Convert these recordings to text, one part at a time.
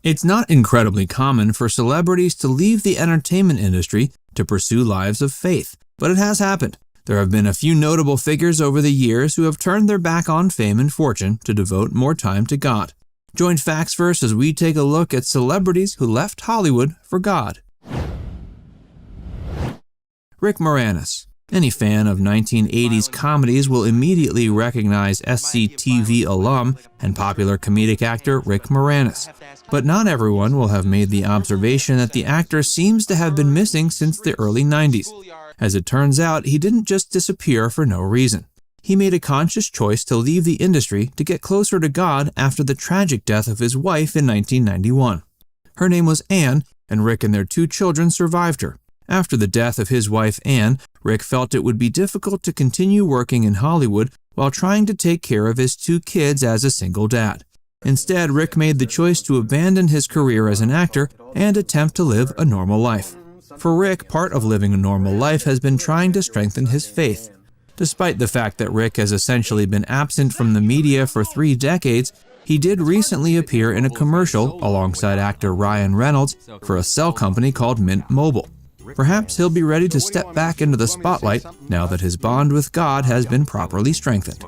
It's not incredibly common for celebrities to leave the entertainment industry to pursue lives of faith, but it has happened. There have been a few notable figures over the years who have turned their back on fame and fortune to devote more time to God. Join Facts First as we take a look at celebrities who left Hollywood for God. Rick Moranis. Any fan of 1980s comedies will immediately recognize SCTV alum and popular comedic actor Rick Moranis. But not everyone will have made the observation that the actor seems to have been missing since the early 90s. As it turns out, he didn't just disappear for no reason. He made a conscious choice to leave the industry to get closer to God after the tragic death of his wife in 1991. Her name was Anne, and Rick and their 2 children survived her. After the death of his wife Anne, Rick felt it would be difficult to continue working in Hollywood while trying to take care of his 2 kids as a single dad. Instead, Rick made the choice to abandon his career as an actor and attempt to live a normal life. For Rick, part of living a normal life has been trying to strengthen his faith. Despite the fact that Rick has essentially been absent from the media for 3 decades, he did recently appear in a commercial alongside actor Ryan Reynolds for a cell company called Mint Mobile. Perhaps he'll be ready to step back into the spotlight now that his bond with God has been properly strengthened.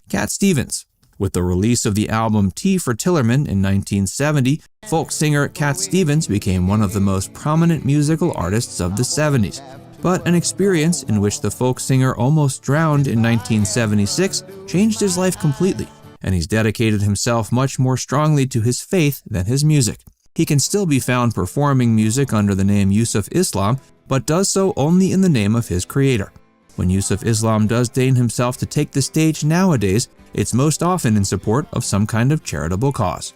Cat Stevens. With the release of the album Tea for Tillerman in 1970, folk singer Cat Stevens became one of the most prominent musical artists of the 70s. But an experience in which the folk singer almost drowned in 1976 changed his life completely, and he's dedicated himself much more strongly to his faith than his music. He can still be found performing music under the name Yusuf Islam, but does so only in the name of his creator. When Yusuf Islam does deign himself to take the stage nowadays, it's most often in support of some kind of charitable cause.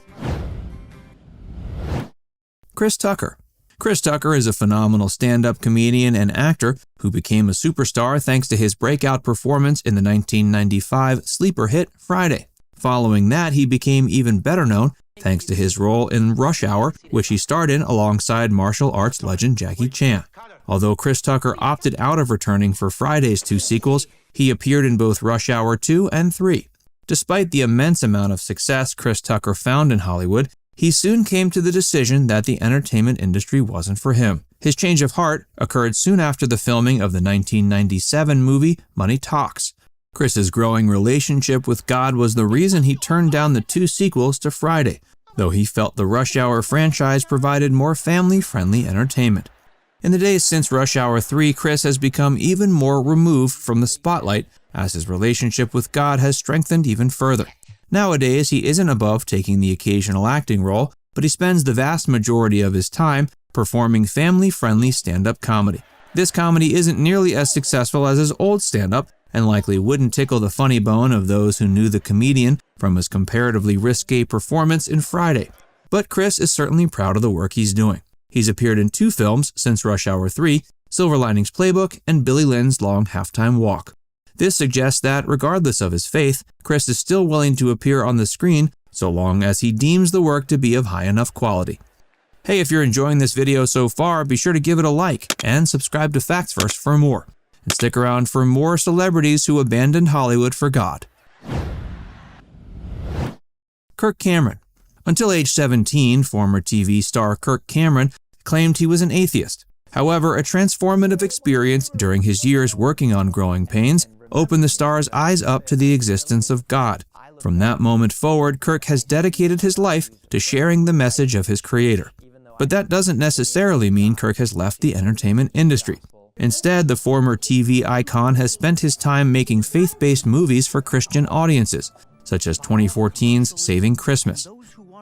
Chris Tucker. Chris Tucker is a phenomenal stand-up comedian and actor who became a superstar thanks to his breakout performance in the 1995 sleeper hit Friday. Following that, he became even better known thanks to his role in Rush Hour, which he starred in alongside martial arts legend Jackie Chan. Although Chris Tucker opted out of returning for Friday's 2 sequels, he appeared in both Rush Hour 2 and 3. Despite the immense amount of success Chris Tucker found in Hollywood, he soon came to the decision that the entertainment industry wasn't for him. His change of heart occurred soon after the filming of the 1997 movie Money Talks. Chris's growing relationship with God was the reason he turned down the 2 sequels to Friday, though he felt the Rush Hour franchise provided more family-friendly entertainment. In the days since Rush Hour 3, Chris has become even more removed from the spotlight as his relationship with God has strengthened even further. Nowadays, he isn't above taking the occasional acting role, but he spends the vast majority of his time performing family-friendly stand-up comedy. This comedy isn't nearly as successful as his old stand-up, and likely wouldn't tickle the funny bone of those who knew the comedian from his comparatively risque performance in Friday. But Chris is certainly proud of the work he's doing. He's appeared in 2 films since Rush Hour 3, Silver Linings Playbook and Billy Lynn's Long Halftime Walk. This suggests that, regardless of his faith, Chris is still willing to appear on the screen so long as he deems the work to be of high enough quality. Hey, if you're enjoying this video so far, be sure to give it a like and subscribe to Facts First for more. And stick around for more celebrities who abandoned Hollywood for God. Kirk Cameron. Until age 17, former TV star Kirk Cameron claimed he was an atheist. However, a transformative experience during his years working on Growing Pains opened the star's eyes up to the existence of God. From that moment forward, Kirk has dedicated his life to sharing the message of his creator. But that doesn't necessarily mean Kirk has left the entertainment industry. Instead, the former TV icon has spent his time making faith-based movies for Christian audiences, such as 2014's Saving Christmas.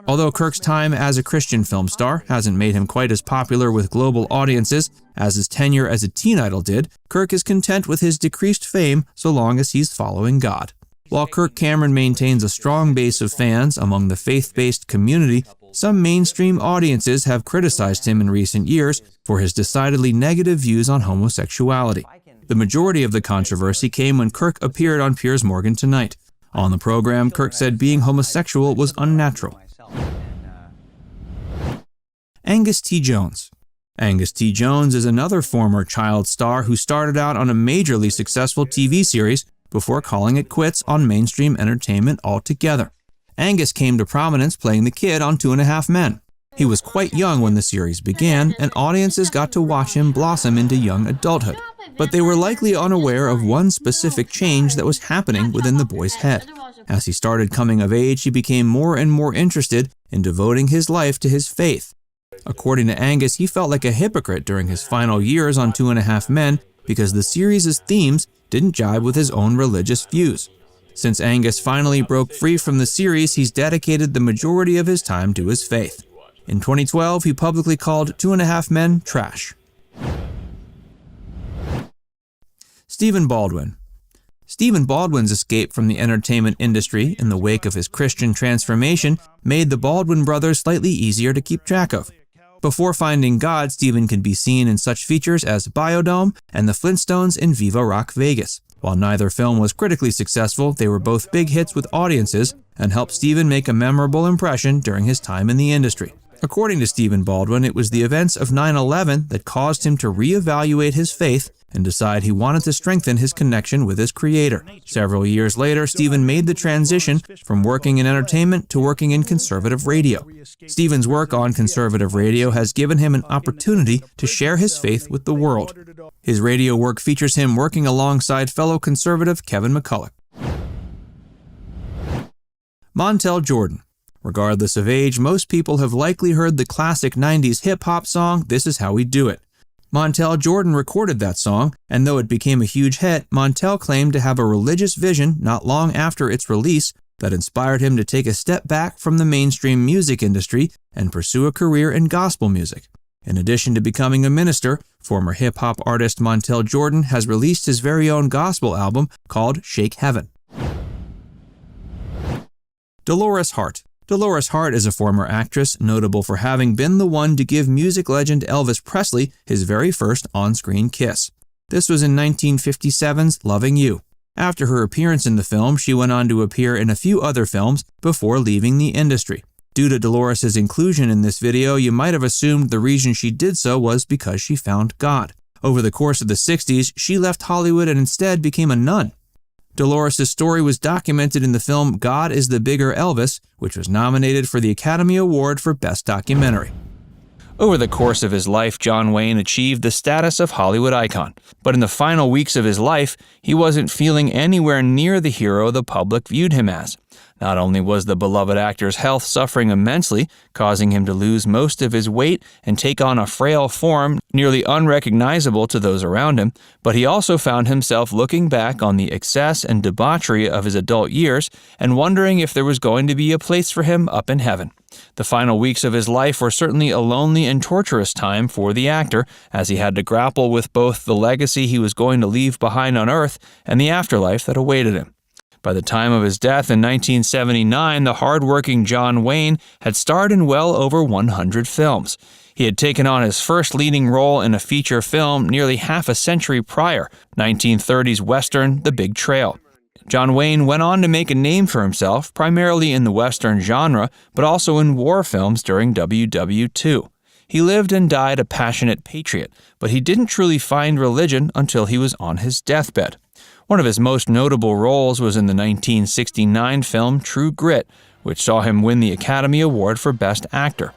Although Kirk's time as a Christian film star hasn't made him quite as popular with global audiences as his tenure as a teen idol did, Kirk is content with his decreased fame so long as he's following God. While Kirk Cameron maintains a strong base of fans among the faith-based community, some mainstream audiences have criticized him in recent years for his decidedly negative views on homosexuality. The majority of the controversy came when Kirk appeared on Piers Morgan Tonight. On the program, Kirk said being homosexual was unnatural. Angus T. Jones. Angus T. Jones is another former child star who started out on a majorly successful TV series before calling it quits on mainstream entertainment altogether. Angus came to prominence playing the kid on 2.5 Men. He was quite young when the series began, and audiences got to watch him blossom into young adulthood. But they were likely unaware of one specific change that was happening within the boy's head. As he started coming of age, he became more and more interested in devoting his life to his faith. According to Angus, he felt like a hypocrite during his final years on 2.5 Men because the series' themes didn't jibe with his own religious views. Since Angus finally broke free from the series, he's dedicated the majority of his time to his faith. In 2012, he publicly called 2.5 Men trash. Stephen Baldwin. Stephen Baldwin's escape from the entertainment industry in the wake of his Christian transformation made the Baldwin brothers slightly easier to keep track of. Before finding God, Stephen could be seen in such features as Biodome and The Flintstones in Viva Rock Vegas. While neither film was critically successful, they were both big hits with audiences and helped Stephen make a memorable impression during his time in the industry. According to Stephen Baldwin, it was the events of 9/11 that caused him to reevaluate his faith and decide he wanted to strengthen his connection with his creator. Several years later, Stephen made the transition from working in entertainment to working in conservative radio. Stephen's work on conservative radio has given him an opportunity to share his faith with the world. His radio work features him working alongside fellow conservative Kevin McCulloch. Montel Jordan. Regardless of age, most people have likely heard the classic 90s hip-hop song, This Is How We Do It. Montel Jordan recorded that song, and though it became a huge hit, Montel claimed to have a religious vision not long after its release that inspired him to take a step back from the mainstream music industry and pursue a career in gospel music. In addition to becoming a minister, former hip-hop artist Montel Jordan has released his very own gospel album called Shake Heaven. Dolores Hart. Dolores Hart is a former actress notable for having been the one to give music legend Elvis Presley his very first on-screen kiss. This was in 1957's Loving You. After her appearance in the film, she went on to appear in a few other films before leaving the industry. Due to Dolores' inclusion in this video, you might have assumed the reason she did so was because she found God. Over the course of the 60s, she left Hollywood and instead became a nun. Dolores' story was documented in the film God is the Bigger Elvis, which was nominated for the Academy Award for Best Documentary. Over the course of his life, John Wayne achieved the status of Hollywood icon. But in the final weeks of his life, he wasn't feeling anywhere near the hero the public viewed him as. Not only was the beloved actor's health suffering immensely, causing him to lose most of his weight and take on a frail form nearly unrecognizable to those around him, but he also found himself looking back on the excess and debauchery of his adult years and wondering if there was going to be a place for him up in heaven. The final weeks of his life were certainly a lonely and torturous time for the actor, as he had to grapple with both the legacy he was going to leave behind on Earth and the afterlife that awaited him. By the time of his death in 1979, the hard-working John Wayne had starred in well over 100 films. He had taken on his first leading role in a feature film nearly half a century prior, 1930s Western The Big Trail. John Wayne went on to make a name for himself, primarily in the Western genre, but also in war films during WW II. He lived and died a passionate patriot, but he didn't truly find religion until he was on his deathbed. One of his most notable roles was in the 1969 film True Grit, which saw him win the Academy Award for Best Actor.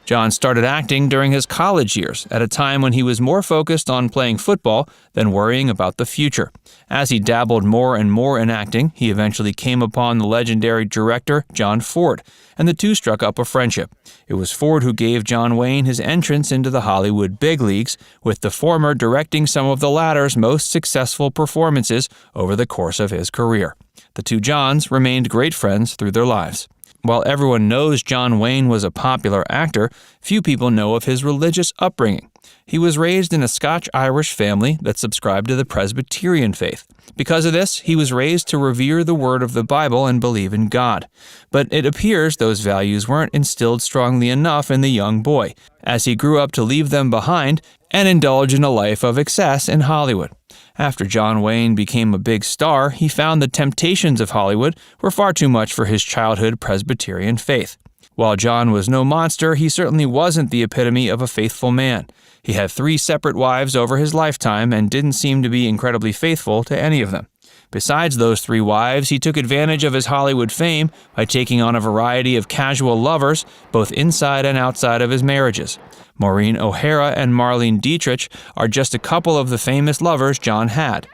John started acting during his college years, at a time when he was more focused on playing football than worrying about the future. As he dabbled more and more in acting, he eventually came upon the legendary director John Ford, and the two struck up a friendship. It was Ford who gave John Wayne his entrance into the Hollywood big leagues, with the former directing some of the latter's most successful performances over the course of his career. The two Johns remained great friends through their lives. While everyone knows John Wayne was a popular actor, few people know of his religious upbringing. He was raised in a Scotch-Irish family that subscribed to the Presbyterian faith. Because of this, he was raised to revere the word of the Bible and believe in God. But it appears those values weren't instilled strongly enough in the young boy, as he grew up to leave them behind and indulge in a life of excess in Hollywood. After John Wayne became a big star, he found the temptations of Hollywood were far too much for his childhood Presbyterian faith. While John was no monster, he certainly wasn't the epitome of a faithful man. He had 3 separate wives over his lifetime and didn't seem to be incredibly faithful to any of them. Besides those 3 wives, he took advantage of his Hollywood fame by taking on a variety of casual lovers, both inside and outside of his marriages. Maureen O'Hara and Marlene Dietrich are just a couple of the famous lovers John had.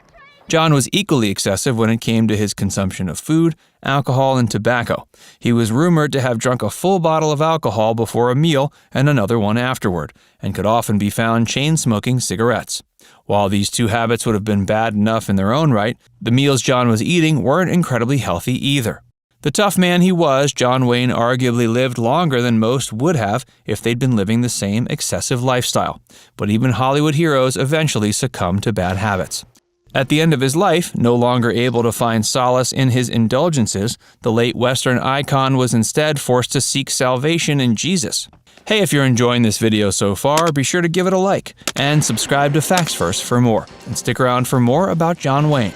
John was equally excessive when it came to his consumption of food, alcohol, and tobacco. He was rumored to have drunk a full bottle of alcohol before a meal and another one afterward, and could often be found chain-smoking cigarettes. While these 2 habits would have been bad enough in their own right, the meals John was eating weren't incredibly healthy either. The tough man he was, John Wayne arguably lived longer than most would have if they'd been living the same excessive lifestyle. But even Hollywood heroes eventually succumb to bad habits. At the end of his life, no longer able to find solace in his indulgences, the late Western icon was instead forced to seek salvation in Jesus. Hey, if you're enjoying this video so far, be sure to give it a like, and subscribe to Facts First for more, and stick around for more about John Wayne.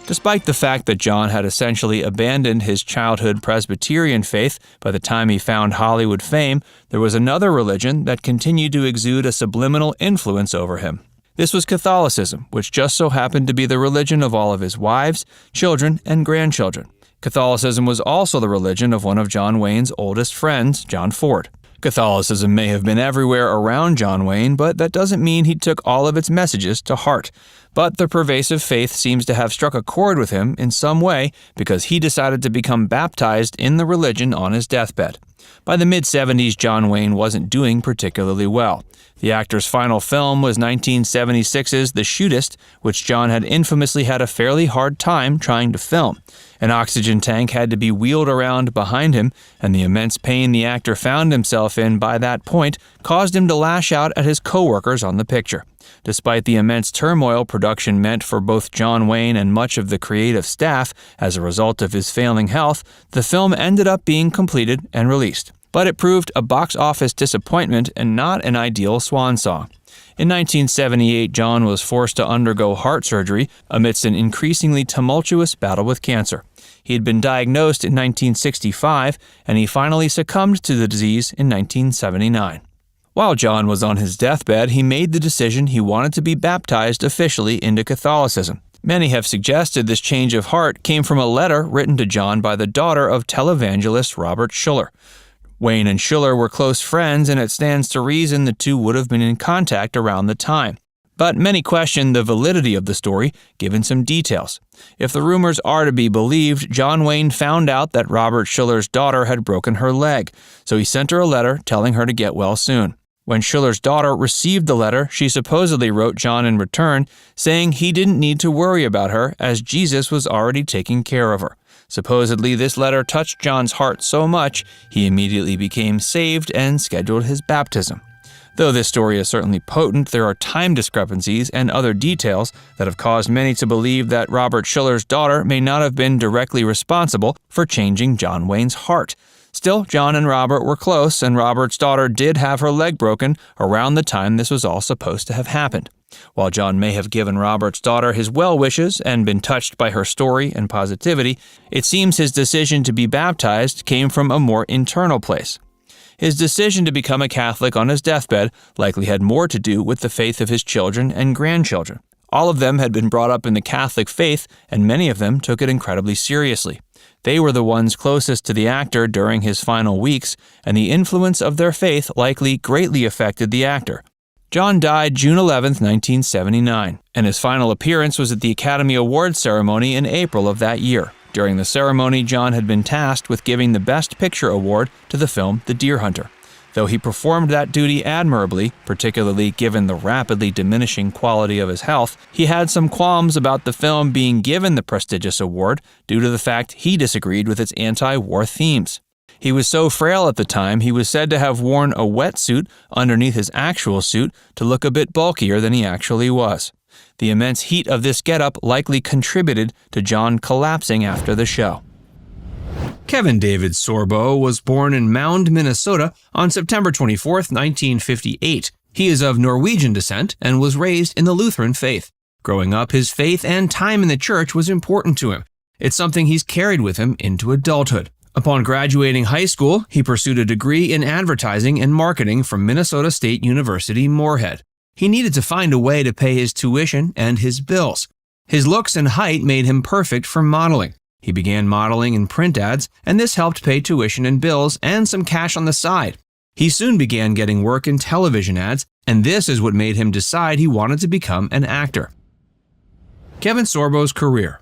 Despite the fact that John had essentially abandoned his childhood Presbyterian faith by the time he found Hollywood fame, there was another religion that continued to exude a subliminal influence over him. This was Catholicism, which just so happened to be the religion of all of his wives, children, and grandchildren. Catholicism was also the religion of one of John Wayne's oldest friends, John Ford. Catholicism may have been everywhere around John Wayne, but that doesn't mean he took all of its messages to heart. But the pervasive faith seems to have struck a chord with him in some way because he decided to become baptized in the religion on his deathbed. By the mid-70s, John Wayne wasn't doing particularly well. The actor's final film was 1976's The Shootist, which John had infamously had a fairly hard time trying to film. An oxygen tank had to be wheeled around behind him, and the immense pain the actor found himself in by that point caused him to lash out at his co-workers on the picture. Despite the immense turmoil production meant for both John Wayne and much of the creative staff as a result of his failing health, the film ended up being completed and released. But it proved a box office disappointment and not an ideal swan song. In 1978, John was forced to undergo heart surgery amidst an increasingly tumultuous battle with cancer. He had been diagnosed in 1965, and he finally succumbed to the disease in 1979. While John was on his deathbed, he made the decision he wanted to be baptized officially into Catholicism. Many have suggested this change of heart came from a letter written to John by the daughter of televangelist Robert Schuller. Wayne and Schuller were close friends, and it stands to reason the two would have been in contact around the time. But many question the validity of the story, given some details. If the rumors are to be believed, John Wayne found out that Robert Schuller's daughter had broken her leg, so he sent her a letter telling her to get well soon. When Schuller's daughter received the letter, she supposedly wrote John in return, saying he didn't need to worry about her as Jesus was already taking care of her. Supposedly, this letter touched John's heart so much, he immediately became saved and scheduled his baptism. Though this story is certainly potent, there are time discrepancies and other details that have caused many to believe that Robert Schuller's daughter may not have been directly responsible for changing John Wayne's heart. Still, John and Robert were close, and Robert's daughter did have her leg broken around the time this was all supposed to have happened. While John may have given Robert's daughter his well wishes and been touched by her story and positivity, it seems his decision to be baptized came from a more internal place. His decision to become a Catholic on his deathbed likely had more to do with the faith of his children and grandchildren. All of them had been brought up in the Catholic faith, and many of them took it incredibly seriously. They were the ones closest to the actor during his final weeks, and the influence of their faith likely greatly affected the actor. John died June 11, 1979, and his final appearance was at the Academy Awards ceremony in April of that year. During the ceremony, John had been tasked with giving the Best Picture award to the film The Deer Hunter. Though he performed that duty admirably, particularly given the rapidly diminishing quality of his health, he had some qualms about the film being given the prestigious award due to the fact he disagreed with its anti-war themes. He was so frail at the time, he was said to have worn a wetsuit underneath his actual suit to look a bit bulkier than he actually was. The immense heat of this getup likely contributed to John collapsing after the show. Kevin David Sorbo was born in Mound, Minnesota on September 24, 1958. He is of Norwegian descent and was raised in the Lutheran faith. Growing up, his faith and time in the church was important to him. It's something he's carried with him into adulthood. Upon graduating high school, he pursued a degree in advertising and marketing from Minnesota State University, Moorhead. He needed to find a way to pay his tuition and his bills. His looks and height made him perfect for modeling. He began modeling in print ads, and this helped pay tuition and bills and some cash on the side. He soon began getting work in television ads, and this is what made him decide he wanted to become an actor. Kevin Sorbo's career.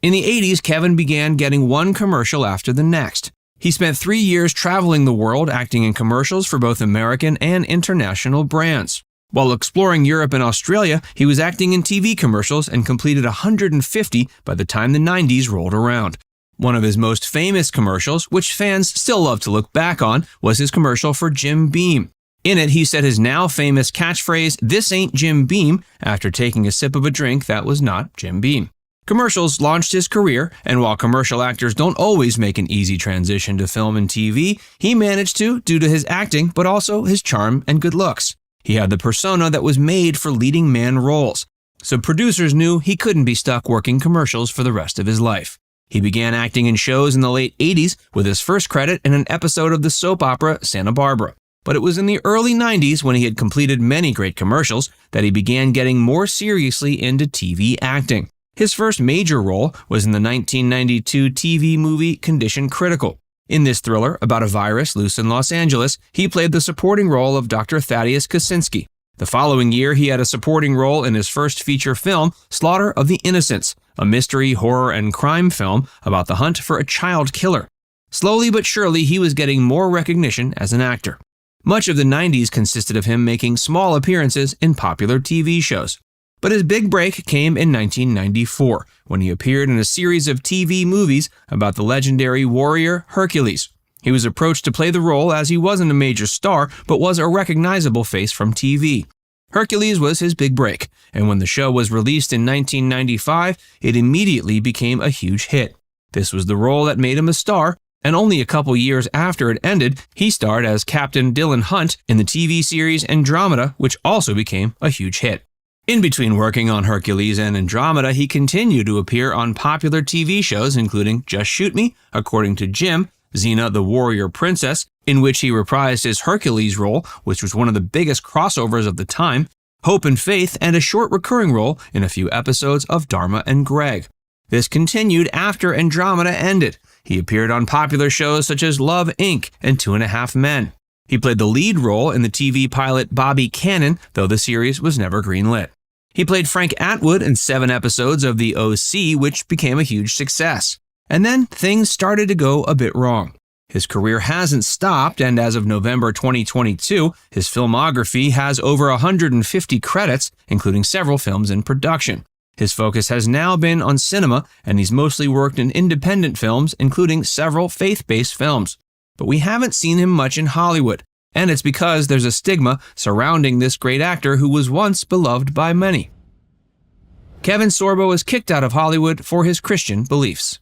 In the 80s, Kevin began getting one commercial after the next. He spent 3 years traveling the world acting in commercials for both American and international brands. While exploring Europe and Australia, he was acting in TV commercials and completed 150 by the time the 90s rolled around. One of his most famous commercials, which fans still love to look back on, was his commercial for Jim Beam. In it, he said his now famous catchphrase, "This ain't Jim Beam," after taking a sip of a drink that was not Jim Beam. Commercials launched his career, and while commercial actors don't always make an easy transition to film and TV, he managed to due to his acting, but also his charm and good looks. He had the persona that was made for leading man roles, so producers knew he couldn't be stuck working commercials for the rest of his life. He began acting in shows in the late 80s with his first credit in an episode of the soap opera Santa Barbara. But it was in the early 90s when he had completed many great commercials that he began getting more seriously into TV acting. His first major role was in the 1992 TV movie Condition Critical. In this thriller about a virus loose in Los Angeles, he played the supporting role of Dr. Thaddeus Kaczynski. The following year, he had a supporting role in his first feature film, Slaughter of the Innocents, a mystery, horror, and crime film about the hunt for a child killer. Slowly but surely, he was getting more recognition as an actor. Much of the 90s consisted of him making small appearances in popular TV shows. But his big break came in 1994, when he appeared in a series of TV movies about the legendary warrior Hercules. He was approached to play the role as he wasn't a major star, but was a recognizable face from TV. Hercules was his big break, and when the show was released in 1995, it immediately became a huge hit. This was the role that made him a star, and only a couple years after it ended, he starred as Captain Dylan Hunt in the TV series Andromeda, which also became a huge hit. In between working on Hercules and Andromeda, he continued to appear on popular TV shows including Just Shoot Me, According to Jim, Xena the Warrior Princess, in which he reprised his Hercules role, which was one of the biggest crossovers of the time, Hope and Faith, and a short recurring role in a few episodes of Dharma and Greg. This continued after Andromeda ended. He appeared on popular shows such as Love, Inc. and 2.5 Men. He played the lead role in the TV pilot Bobby Cannon, though the series was never greenlit. He played Frank Atwood in 7 episodes of The O.C., which became a huge success. And then things started to go a bit wrong. His career hasn't stopped, and as of November 2022, his filmography has over 150 credits, including several films in production. His focus has now been on cinema, and he's mostly worked in independent films, including several faith-based films. But we haven't seen him much in Hollywood, and it's because there's a stigma surrounding this great actor who was once beloved by many. Kevin Sorbo was kicked out of Hollywood for his Christian beliefs.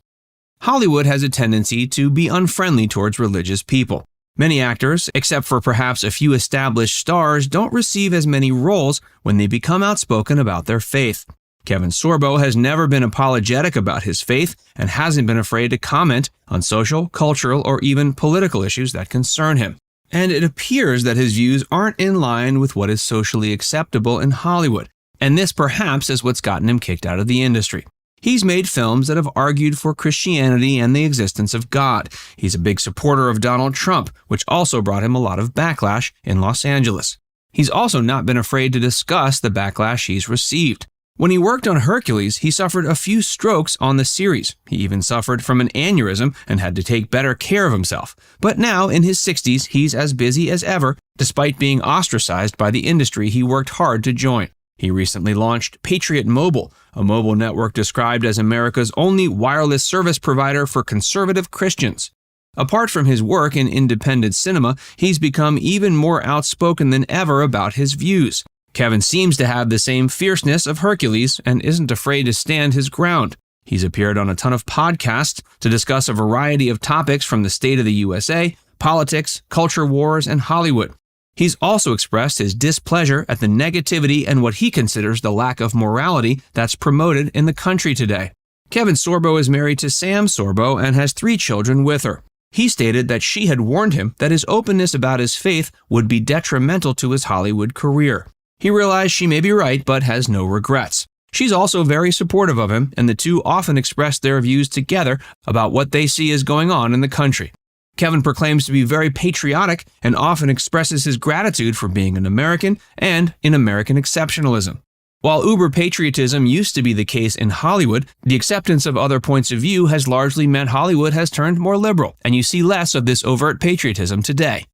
Hollywood has a tendency to be unfriendly towards religious people. Many actors, except for perhaps a few established stars, don't receive as many roles when they become outspoken about their faith. Kevin Sorbo has never been apologetic about his faith and hasn't been afraid to comment on social, cultural, or even political issues that concern him. And it appears that his views aren't in line with what is socially acceptable in Hollywood, and this perhaps is what's gotten him kicked out of the industry. He's made films that have argued for Christianity and the existence of God. He's a big supporter of Donald Trump, which also brought him a lot of backlash in Los Angeles. He's also not been afraid to discuss the backlash he's received. When he worked on Hercules, he suffered a few strokes on the series. He even suffered from an aneurysm and had to take better care of himself. But now, in his 60s, he's as busy as ever, despite being ostracized by the industry he worked hard to join. He recently launched Patriot Mobile, a mobile network described as America's only wireless service provider for conservative Christians. Apart from his work in independent cinema, he's become even more outspoken than ever about his views. Kevin seems to have the same fierceness of Hercules and isn't afraid to stand his ground. He's appeared on a ton of podcasts to discuss a variety of topics from the state of the USA, politics, culture wars, and Hollywood. He's also expressed his displeasure at the negativity and what he considers the lack of morality that's promoted in the country today. Kevin Sorbo is married to Sam Sorbo and has 3 children with her. He stated that she had warned him that his openness about his faith would be detrimental to his Hollywood career. He realized she may be right, but has no regrets. She's also very supportive of him, and the two often express their views together about what they see is going on in the country. Kevin proclaims to be very patriotic and often expresses his gratitude for being an American and in American exceptionalism. While uber-patriotism used to be the case in Hollywood, the acceptance of other points of view has largely meant Hollywood has turned more liberal, and you see less of this overt patriotism today.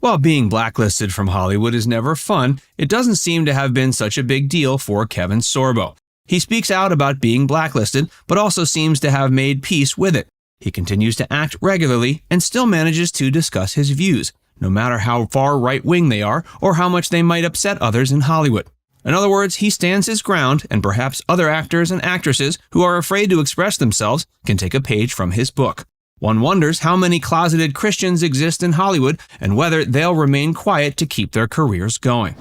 While being blacklisted from Hollywood is never fun, it doesn't seem to have been such a big deal for Kevin Sorbo. He speaks out about being blacklisted, but also seems to have made peace with it. He continues to act regularly and still manages to discuss his views, no matter how far right-wing they are or how much they might upset others in Hollywood. In other words, he stands his ground, and perhaps other actors and actresses who are afraid to express themselves can take a page from his book. One wonders how many closeted Christians exist in Hollywood and whether they'll remain quiet to keep their careers going.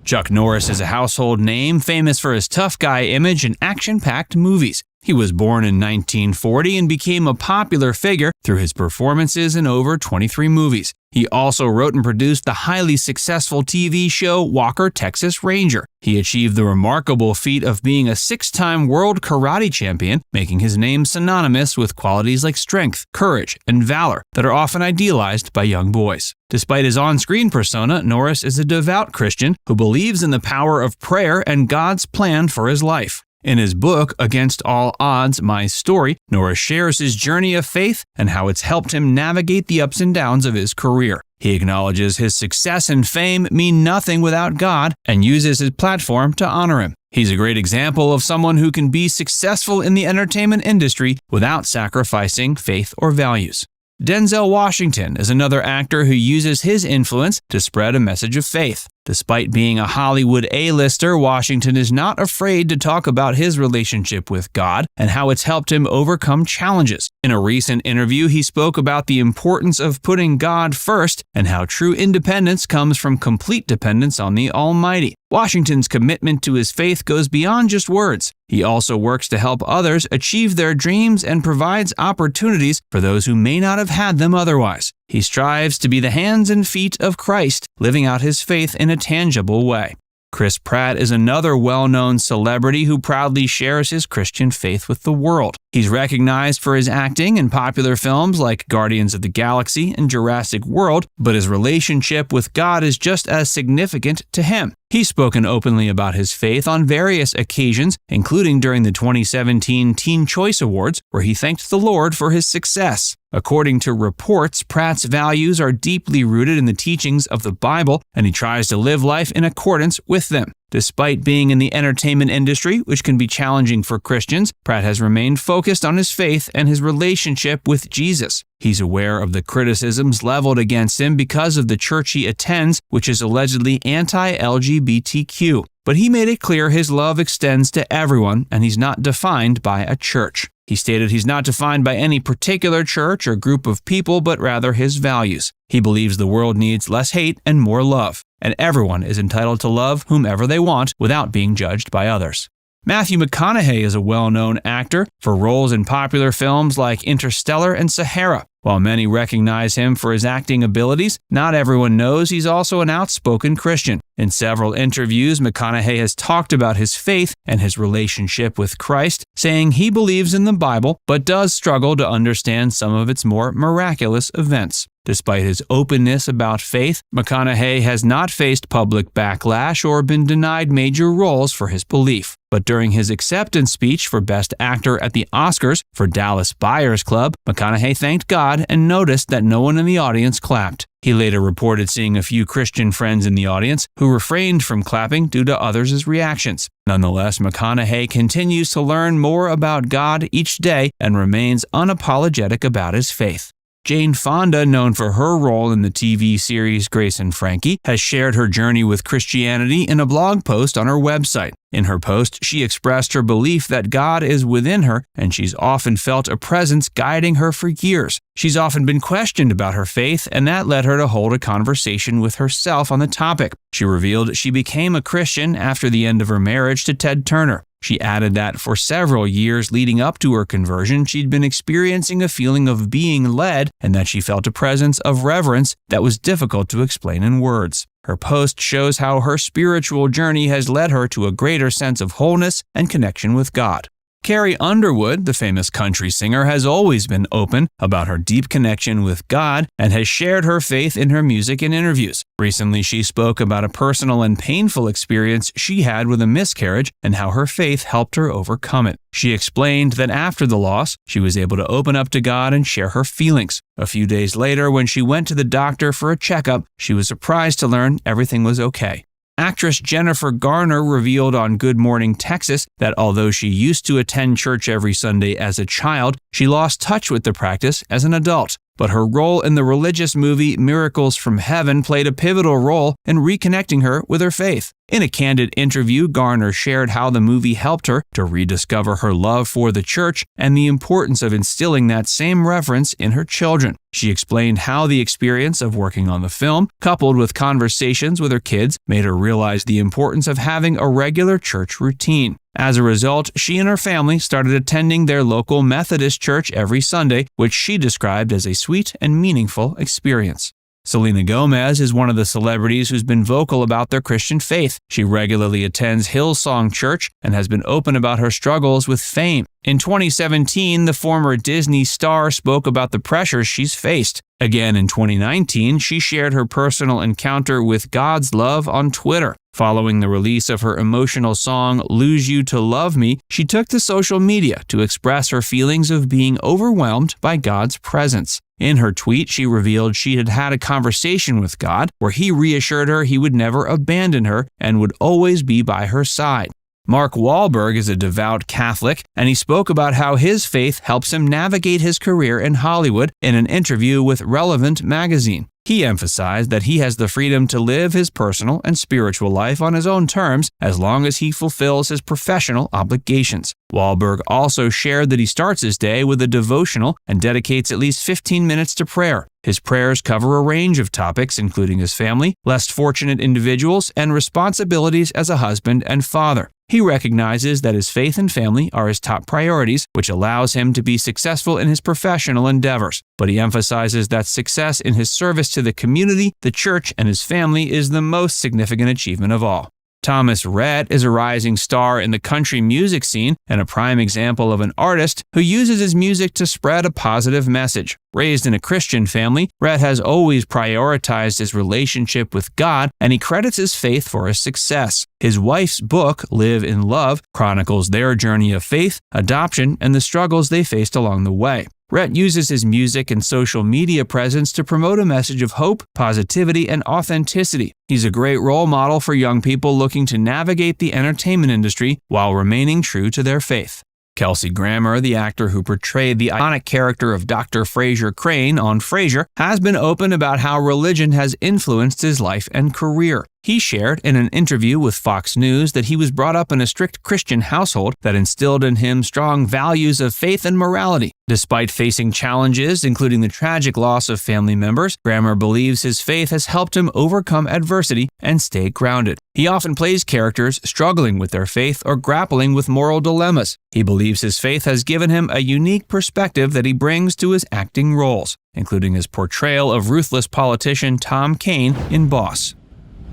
Chuck Norris is a household name, famous for his tough guy image and action-packed movies. He was born in 1940 and became a popular figure through his performances in over 23 movies. He also wrote and produced the highly successful TV show Walker, Texas Ranger. He achieved the remarkable feat of being a 6-time world karate champion, making his name synonymous with qualities like strength, courage, and valor that are often idealized by young boys. Despite his on-screen persona, Norris is a devout Christian who believes in the power of prayer and God's plan for his life. In his book, Against All Odds, My Story, Norris shares his journey of faith and how it's helped him navigate the ups and downs of his career. He acknowledges his success and fame mean nothing without God and uses his platform to honor him. He's a great example of someone who can be successful in the entertainment industry without sacrificing faith or values. Denzel Washington is another actor who uses his influence to spread a message of faith. Despite being a Hollywood A-lister, Washington is not afraid to talk about his relationship with God and how it's helped him overcome challenges. In a recent interview, he spoke about the importance of putting God first and how true independence comes from complete dependence on the Almighty. Washington's commitment to his faith goes beyond just words. He also works to help others achieve their dreams and provides opportunities for those who may not have had them otherwise. He strives to be the hands and feet of Christ, living out his faith in a tangible way. Chris Pratt is another well-known celebrity who proudly shares his Christian faith with the world. He's recognized for his acting in popular films like Guardians of the Galaxy and Jurassic World, but his relationship with God is just as significant to him. He's spoken openly about his faith on various occasions, including during the 2017 Teen Choice Awards, where he thanked the Lord for his success. According to reports, Pratt's values are deeply rooted in the teachings of the Bible, and he tries to live life in accordance with them. Despite being in the entertainment industry, which can be challenging for Christians, Pratt has remained focused on his faith and his relationship with Jesus. He's aware of the criticisms leveled against him because of the church he attends, which is allegedly anti-LGBTQ. But he made it clear his love extends to everyone, and he's not defined by a church. He stated he's not defined by any particular church or group of people, but rather his values. He believes the world needs less hate and more love, and everyone is entitled to love whomever they want without being judged by others. Matthew McConaughey is a well-known actor for roles in popular films like Interstellar and Sahara. While many recognize him for his acting abilities, not everyone knows he's also an outspoken Christian. In several interviews, McConaughey has talked about his faith and his relationship with Christ, saying he believes in the Bible but does struggle to understand some of its more miraculous events. Despite his openness about faith, McConaughey has not faced public backlash or been denied major roles for his belief. But during his acceptance speech for Best Actor at the Oscars for Dallas Buyers Club, McConaughey thanked God and noticed that no one in the audience clapped. He later reported seeing a few Christian friends in the audience who refrained from clapping due to others' reactions. Nonetheless, McConaughey continues to learn more about God each day and remains unapologetic about his faith. Jane Fonda, known for her role in the TV series Grace and Frankie, has shared her journey with Christianity in a blog post on her website. In her post, she expressed her belief that God is within her, and she's often felt a presence guiding her for years. She's often been questioned about her faith, and that led her to hold a conversation with herself on the topic. She revealed she became a Christian after the end of her marriage to Ted Turner. She added that for several years leading up to her conversion, she'd been experiencing a feeling of being led and that she felt a presence of reverence that was difficult to explain in words. Her post shows how her spiritual journey has led her to a greater sense of wholeness and connection with God. Carrie Underwood, the famous country singer, has always been open about her deep connection with God and has shared her faith in her music and interviews. Recently, she spoke about a personal and painful experience she had with a miscarriage and how her faith helped her overcome it. She explained that after the loss, she was able to open up to God and share her feelings. A few days later, when she went to the doctor for a checkup, she was surprised to learn everything was okay. Actress Jennifer Garner revealed on Good Morning Texas that although she used to attend church every Sunday as a child, she lost touch with the practice as an adult. But her role in the religious movie Miracles from Heaven played a pivotal role in reconnecting her with her faith. In a candid interview, Garner shared how the movie helped her to rediscover her love for the church and the importance of instilling that same reverence in her children. She explained how the experience of working on the film, coupled with conversations with her kids, made her realize the importance of having a regular church routine. As a result, she and her family started attending their local Methodist church every Sunday, which she described as a sweet and meaningful experience. Selena Gomez is one of the celebrities who's been vocal about their Christian faith. She regularly attends Hillsong Church and has been open about her struggles with fame. In 2017, the former Disney star spoke about the pressures she's faced. Again in 2019, she shared her personal encounter with God's love on Twitter. Following the release of her emotional song Lose You to Love Me, she took to social media to express her feelings of being overwhelmed by God's presence. In her tweet, she revealed she had had a conversation with God where he reassured her he would never abandon her and would always be by her side. Mark Wahlberg is a devout Catholic, and he spoke about how his faith helps him navigate his career in Hollywood in an interview with Relevant magazine. He emphasized that he has the freedom to live his personal and spiritual life on his own terms as long as he fulfills his professional obligations. Wahlberg also shared that he starts his day with a devotional and dedicates at least 15 minutes to prayer. His prayers cover a range of topics, including his family, less fortunate individuals, and responsibilities as a husband and father. He recognizes that his faith and family are his top priorities, which allows him to be successful in his professional endeavors. But he emphasizes that success in his service to the community, the church, and his family is the most significant achievement of all. Thomas Rhett is a rising star in the country music scene and a prime example of an artist who uses his music to spread a positive message. Raised in a Christian family, Rhett has always prioritized his relationship with God, and he credits his faith for his success. His wife's book, Live in Love, chronicles their journey of faith, adoption, and the struggles they faced along the way. Rhett uses his music and social media presence to promote a message of hope, positivity, and authenticity. He's a great role model for young people looking to navigate the entertainment industry while remaining true to their faith. Kelsey Grammer, the actor who portrayed the iconic character of Dr. Frasier Crane on Frasier, has been open about how religion has influenced his life and career. He shared in an interview with Fox News that he was brought up in a strict Christian household that instilled in him strong values of faith and morality. Despite facing challenges, including the tragic loss of family members, Grammer believes his faith has helped him overcome adversity and stay grounded. He often plays characters struggling with their faith or grappling with moral dilemmas. He believes his faith has given him a unique perspective that he brings to his acting roles, including his portrayal of ruthless politician Tom Kane in Boss.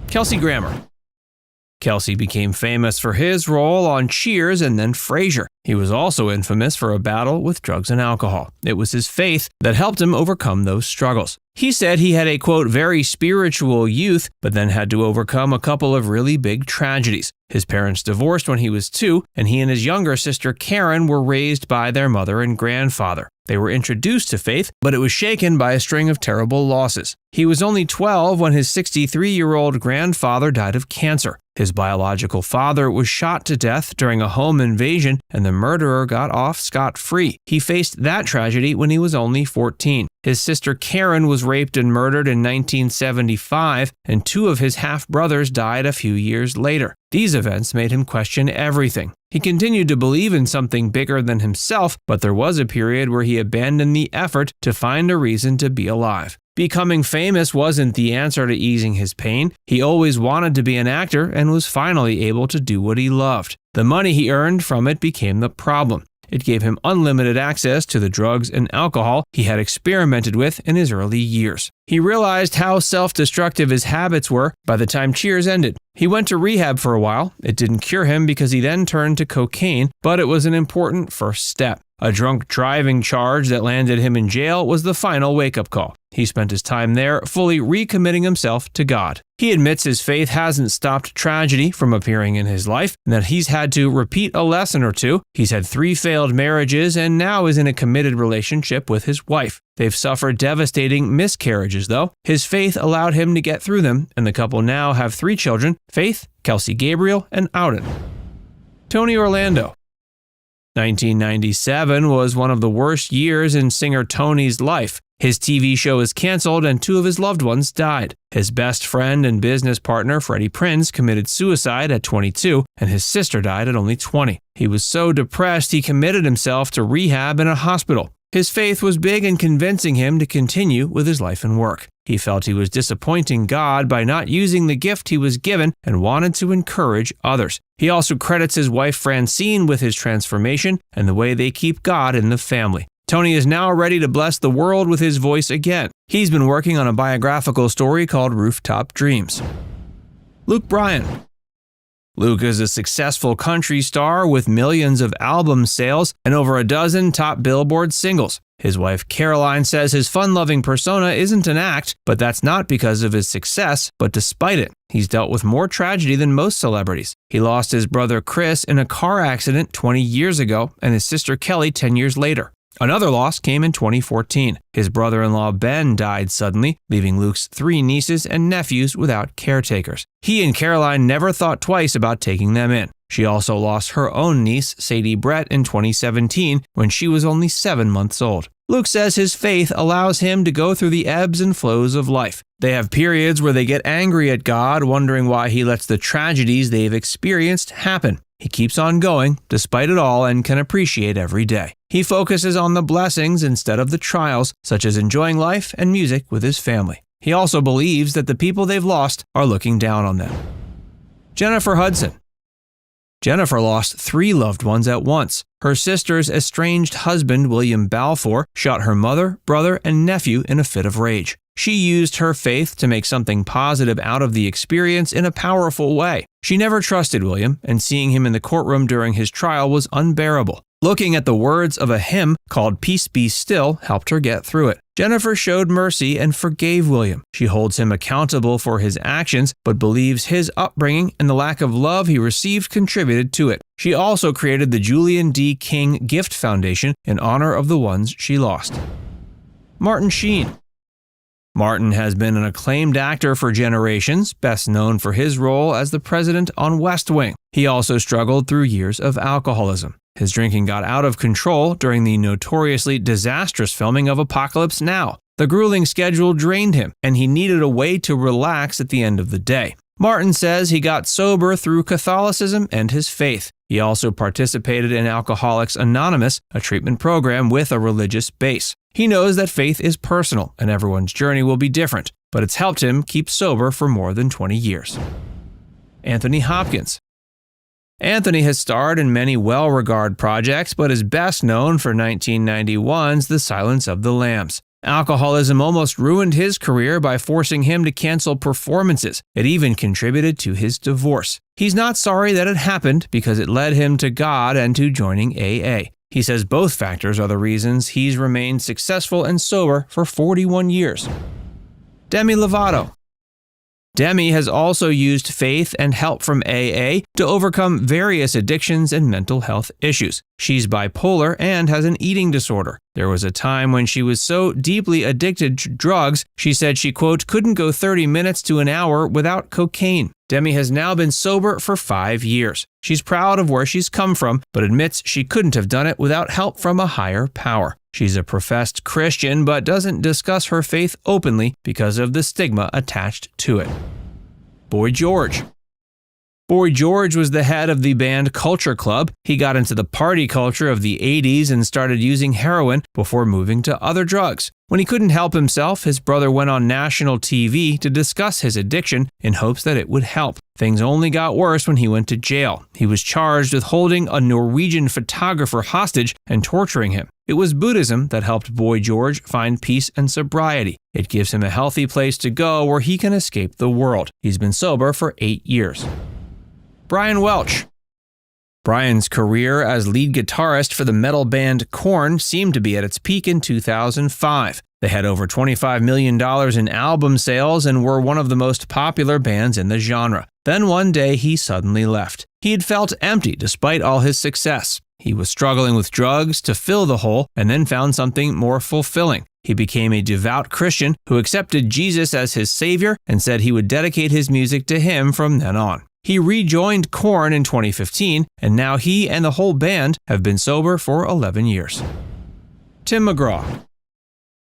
Kelsey Grammer. Kelsey became famous for his role on Cheers and then Frasier. He was also infamous for a battle with drugs and alcohol. It was his faith that helped him overcome those struggles. He said he had a, quote, very spiritual youth, but then had to overcome a couple of really big tragedies. His parents divorced when he was 2, and he and his younger sister Karen were raised by their mother and grandfather. They were introduced to faith, but it was shaken by a string of terrible losses. He was only 12 when his 63-year-old grandfather died of cancer. His biological father was shot to death during a home invasion, and the murderer got off scot-free. He faced that tragedy when he was only 14. His sister Karen was raped and murdered in 1975, and 2 of his half-brothers died a few years later. These events made him question everything. He continued to believe in something bigger than himself, but there was a period where he abandoned the effort to find a reason to be alive. Becoming famous wasn't the answer to easing his pain. He always wanted to be an actor and was finally able to do what he loved. The money he earned from it became the problem. It gave him unlimited access to the drugs and alcohol he had experimented with in his early years. He realized how self-destructive his habits were by the time Cheers ended. He went to rehab for a while. It didn't cure him because he then turned to cocaine, but it was an important first step. A drunk driving charge that landed him in jail was the final wake-up call. He spent his time there fully recommitting himself to God. He admits his faith hasn't stopped tragedy from appearing in his life, and that he's had to repeat a lesson or two. He's had 3 failed marriages and now is in a committed relationship with his wife. They've suffered devastating miscarriages, though. His faith allowed him to get through them, and the couple now have 3 children: Faith, Kelsey Gabriel, and Auden. Tony Orlando. 1997 was one of the worst years in singer Tony's life. His TV show was canceled and 2 of his loved ones died. His best friend and business partner, Freddie Prinze, committed suicide at 22, and his sister died at only 20. He was so depressed he committed himself to rehab in a hospital. His faith was big in convincing him to continue with his life and work. He felt he was disappointing God by not using the gift he was given and wanted to encourage others. He also credits his wife Francine with his transformation and the way they keep God in the family. Tony is now ready to bless the world with his voice again. He's been working on a biographical story called Rooftop Dreams. Luke Bryan. Luke is a successful country star with millions of album sales and over a dozen top Billboard singles. His wife Caroline says his fun-loving persona isn't an act, but that's not because of his success, but despite it. He's dealt with more tragedy than most celebrities. He lost his brother Chris in a car accident 20 years ago and his sister Kelly 10 years later. Another loss came in 2014. His brother-in-law Ben died suddenly, leaving Luke's 3 nieces and nephews without caretakers. He and Caroline never thought twice about taking them in. She also lost her own niece, Sadie Brett, in 2017 when she was only 7 months old. Luke says his faith allows him to go through the ebbs and flows of life. They have periods where they get angry at God, wondering why he lets the tragedies they've experienced happen. He keeps on going, despite it all, and can appreciate every day. He focuses on the blessings instead of the trials, such as enjoying life and music with his family. He also believes that the people they've lost are looking down on them. Jennifer Hudson. Jennifer lost 3 loved ones at once. Her sister's estranged husband, William Balfour, shot her mother, brother, and nephew in a fit of rage. She used her faith to make something positive out of the experience in a powerful way. She never trusted William, and seeing him in the courtroom during his trial was unbearable. Looking at the words of a hymn called Peace Be Still helped her get through it. Jennifer showed mercy and forgave William. She holds him accountable for his actions, but believes his upbringing and the lack of love he received contributed to it. She also created the Julian D. King Gift Foundation in honor of the ones she lost. Martin Sheen. Martin has been an acclaimed actor for generations, best known for his role as the president on West Wing. He also struggled through years of alcoholism. His drinking got out of control during the notoriously disastrous filming of Apocalypse Now. The grueling schedule drained him, and he needed a way to relax at the end of the day. Martin says he got sober through Catholicism and his faith. He also participated in Alcoholics Anonymous, a treatment program with a religious base. He knows that faith is personal and everyone's journey will be different, but it's helped him keep sober for more than 20 years. Anthony Hopkins. Anthony has starred in many well-regarded projects, but is best known for 1991's The Silence of the Lambs. Alcoholism almost ruined his career by forcing him to cancel performances. It even contributed to his divorce. He's not sorry that it happened because it led him to God and to joining AA. He says both factors are the reasons he's remained successful and sober for 41 years. Demi Lovato. Demi has also used faith and help from AA to overcome various addictions and mental health issues. She's bipolar and has an eating disorder. There was a time when she was so deeply addicted to drugs, she said she, quote, couldn't go 30 minutes to an hour without cocaine. Demi has now been sober for 5 years. She's proud of where she's come from, but admits she couldn't have done it without help from a higher power. She's a professed Christian, but doesn't discuss her faith openly because of the stigma attached to it. Boy George. Boy George was the head of the band Culture Club. He got into the party culture of the 80s and started using heroin before moving to other drugs. When he couldn't help himself, his brother went on national TV to discuss his addiction in hopes that it would help. Things only got worse when he went to jail. He was charged with holding a Norwegian photographer hostage and torturing him. It was Buddhism that helped Boy George find peace and sobriety. It gives him a healthy place to go where he can escape the world. He's been sober for 8 years. Brian Welch. Brian's career as lead guitarist for the metal band Korn seemed to be at its peak in 2005. They had over $25 million in album sales and were one of the most popular bands in the genre. Then one day he suddenly left. He had felt empty despite all his success. He was struggling with drugs to fill the hole and then found something more fulfilling. He became a devout Christian who accepted Jesus as his savior and said he would dedicate his music to him from then on. He rejoined Korn in 2015, and now he and the whole band have been sober for 11 years. Tim McGraw.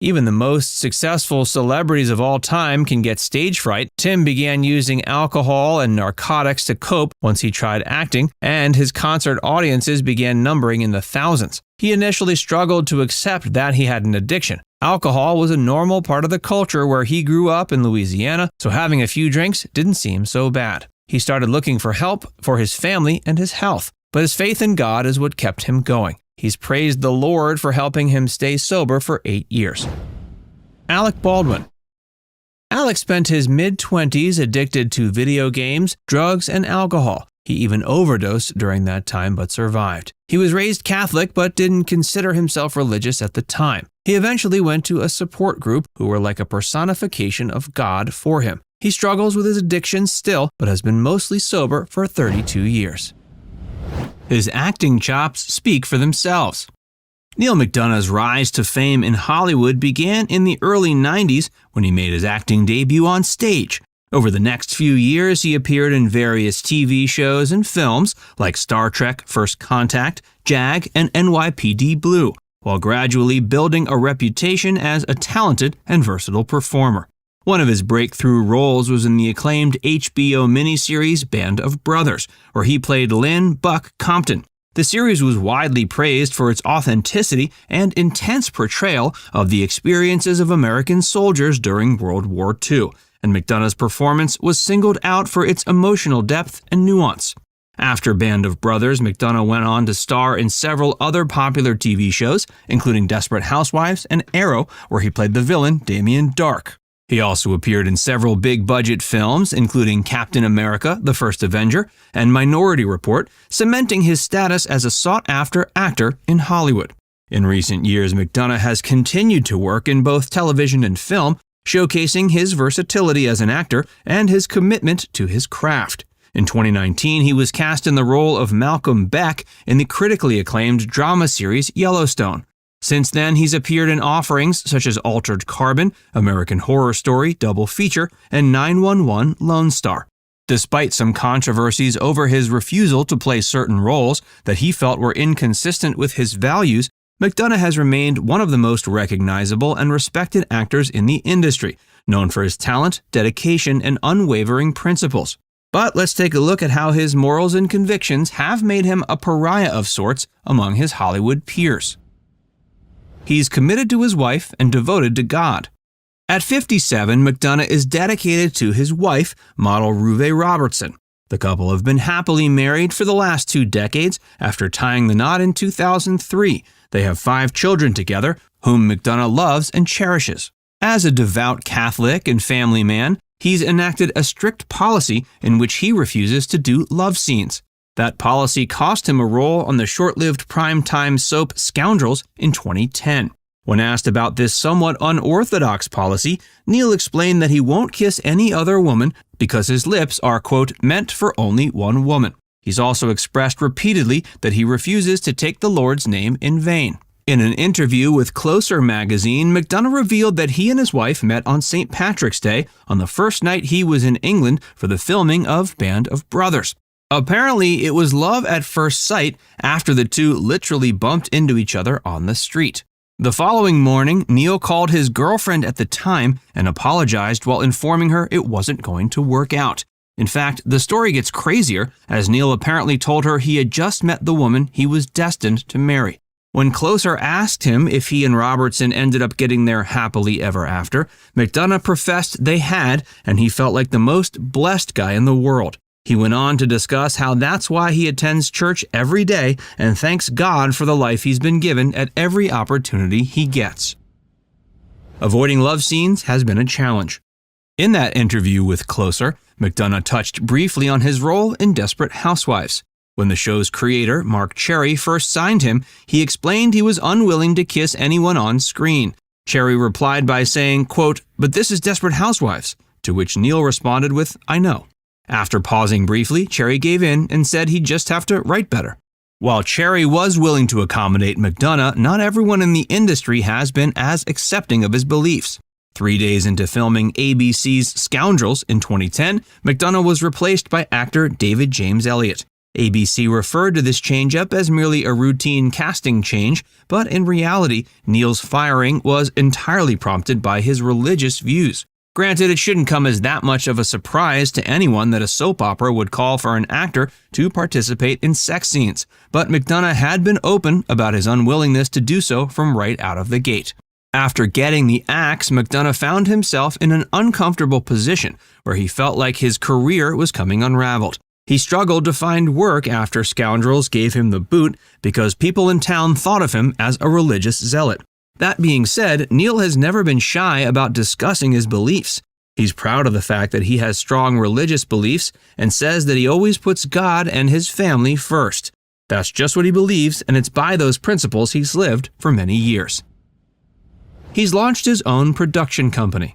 Even the most successful celebrities of all time can get stage fright. Tim began using alcohol and narcotics to cope once he tried acting, and his concert audiences began numbering in the thousands. He initially struggled to accept that he had an addiction. Alcohol was a normal part of the culture where he grew up in Louisiana, so having a few drinks didn't seem so bad. He started looking for help for his family and his health, but his faith in God is what kept him going. He's praised the Lord for helping him stay sober for 8 years. Alec Baldwin. Alec spent his mid-20s addicted to video games, drugs, and alcohol. He even overdosed during that time but survived. He was raised Catholic but didn't consider himself religious at the time. He eventually went to a support group who were like a personification of God for him. He struggles with his addiction still, but has been mostly sober for 32 years. His acting chops speak for themselves. Neal McDonough's rise to fame in Hollywood began in the early 90s when he made his acting debut on stage. Over the next few years, he appeared in various TV shows and films like Star Trek First Contact, JAG, and NYPD Blue, while gradually building a reputation as a talented and versatile performer. One of his breakthrough roles was in the acclaimed HBO miniseries Band of Brothers, where he played Lynn Buck Compton. The series was widely praised for its authenticity and intense portrayal of the experiences of American soldiers during World War II, and McDonough's performance was singled out for its emotional depth and nuance. After Band of Brothers, McDonough went on to star in several other popular TV shows, including Desperate Housewives and Arrow, where he played the villain Damien Dark. He also appeared in several big-budget films, including Captain America, The First Avenger, and Minority Report, cementing his status as a sought-after actor in Hollywood. In recent years, McDonough has continued to work in both television and film, showcasing his versatility as an actor and his commitment to his craft. In 2019, he was cast in the role of Malcolm Beck in the critically acclaimed drama series Yellowstone. Since then, he's appeared in offerings such as Altered Carbon, American Horror Story Double Feature, and 911 Lone Star. Despite some controversies over his refusal to play certain roles that he felt were inconsistent with his values, McDonough has remained one of the most recognizable and respected actors in the industry, known for his talent, dedication, and unwavering principles. But let's take a look at how his morals and convictions have made him a pariah of sorts among his Hollywood peers. He's committed to his wife and devoted to God. At 57, McDonough is dedicated to his wife, model Ruve Robertson. The couple have been happily married for the last 2 decades after tying the knot in 2003. They have 5 children together, whom McDonough loves and cherishes. As a devout Catholic and family man, he's enacted a strict policy in which he refuses to do love scenes. That policy cost him a role on the short-lived primetime soap Scoundrels in 2010. When asked about this somewhat unorthodox policy, Neal explained that he won't kiss any other woman because his lips are, quote, meant for only one woman. He's also expressed repeatedly that he refuses to take the Lord's name in vain. In an interview with Closer magazine, McDonough revealed that he and his wife met on St. Patrick's Day on the first night he was in England for the filming of Band of Brothers. Apparently, it was love at first sight after the two literally bumped into each other on the street. The following morning, Neal called his girlfriend at the time and apologized while informing her it wasn't going to work out. In fact, the story gets crazier as Neal apparently told her he had just met the woman he was destined to marry. When Closer asked him if he and Robertson ended up getting there happily ever after, McDonough professed they had, and he felt like the most blessed guy in the world. He went on to discuss how that's why he attends church every day and thanks God for the life he's been given at every opportunity he gets. Avoiding love scenes has been a challenge. In that interview with Closer, McDonough touched briefly on his role in Desperate Housewives. When the show's creator, Mark Cherry, first signed him, he explained he was unwilling to kiss anyone on screen. Cherry replied by saying, quote, "But this is Desperate Housewives," to which Neal responded with, "I know." After pausing briefly, Cherry gave in and said he'd just have to write better. While Cherry was willing to accommodate McDonough, not everyone in the industry has been as accepting of his beliefs. 3 days into filming ABC's Scoundrels in 2010, McDonough was replaced by actor David James Elliott. ABC referred to this change-up as merely a routine casting change, but in reality, Neal's firing was entirely prompted by his religious views. Granted, it shouldn't come as that much of a surprise to anyone that a soap opera would call for an actor to participate in sex scenes, but McDonough had been open about his unwillingness to do so from right out of the gate. After getting the axe, McDonough found himself in an uncomfortable position where he felt like his career was coming unraveled. He struggled to find work after Scoundrels gave him the boot because people in town thought of him as a religious zealot. That being said, Neal has never been shy about discussing his beliefs. He's proud of the fact that he has strong religious beliefs and says that he always puts God and his family first. That's just what he believes, and it's by those principles he's lived for many years. He's launched his own production company.